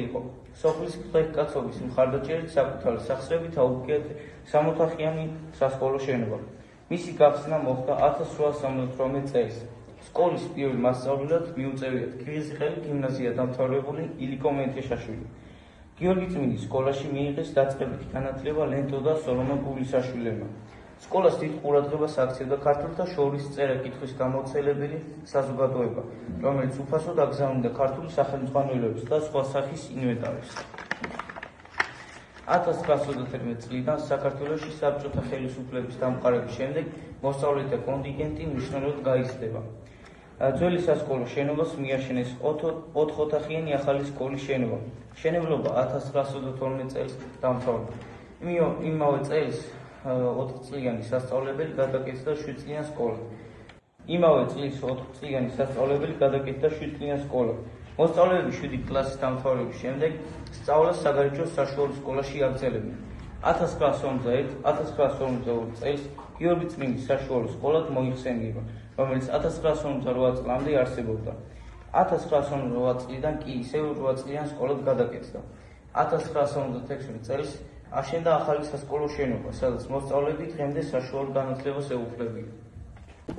იყო სოფლის კაცობის მხარდაჭერით საკუთარი სახსრებით აუგიათ 60-ოთახიანი სასკოლო შენობა. მისი გახსნა მოხდა 1878 წელს. სკოლის პირველ მასწავლებლად მიუწევიათ ქირისწყალი გიმნაზია დამთავრებული ილიკო მენთიშაშვილი. გიორგი წმინდის სკოლაში მიიღეს დაწყებითი განათლება ლენტო და სოლომონ პუვლისაშვილებმა. სკოლას დიდ ყურადღებას აქცევდა ქართველთა შორის წერა-კითხვის გამავრცელებელი საზოგადოება, რომელიც უფასოდ აგზავნიდა ქართული სახელმძღვანელოების და სხვა სახის ინვენტარებს. 1921 წლიდან საქართველოში საბჭოთა ხელისუფლების დამყარების შემდეგ მოსწავლეთა კონტინგენტი მნიშვნელოვნად გაიზრდება. ძველი სასკოლო შენობას მიაშენეს 4-ოთახიანი ახალი სკოლის შენობა. მშენებლობა 1912 წელს დამთავრდა. იმავე წელს 4-წლიანი სასწავლებელი გადაკეთდა 7-წლიან სკოლად. იმავე წლის 4-წლიანი სასწავლებელი გადაკეთდა 7-წლიან სკოლად. მოსწავლეები 7 კლასის დამთავრების შემდეგ სწავლას საგარეჯო საშუალო სკოლაში აგრძელებდნენ. 1952 წელს გიორგი წმინდის საშუალო სკოლად მოიხსენიება, რომელიც 1958 წლამდე არსებობდა. 1958 წლიდან კი ისევ 8-წლიან სკოლად გადაკეთდა. 1956 წელს აშენდა ახალი სასკოლო შენობა, სადაც მოსწავლეები დღემდე საშუალო განათლებას ეუფლებიან.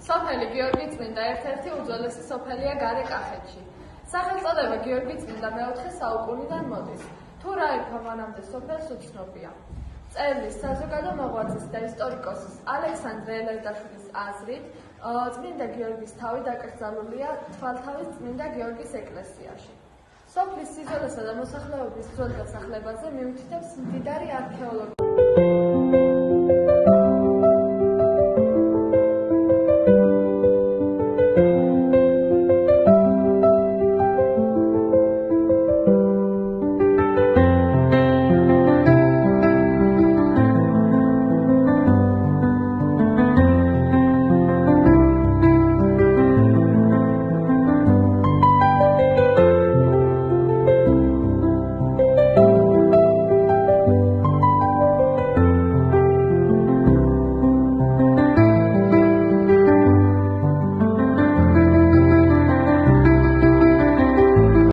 სოფელი გიორგი წმინდა ერთ-ერთი უძველესი სოფელია გარე კახეთში. სახელწოდება გიორგი წმინდა მეოთხე საუკუნიდან მოდის. თუ რა იქა მანამდე სოფელს უცნობია. წერლის საზოგადო მოღვაწის და ისტორიკოსის ალექსანდრე ელერდაშვილის აზრით, წმინდა გიორგის თავი დაკრძალულია თვალთავის წმინდა გიორგის ეკლესიაში. სოფლის სიძველესა და მოსახლეობის ძველ დასახლებაზე მიუთითებს მდიდარი არქეოლოგია.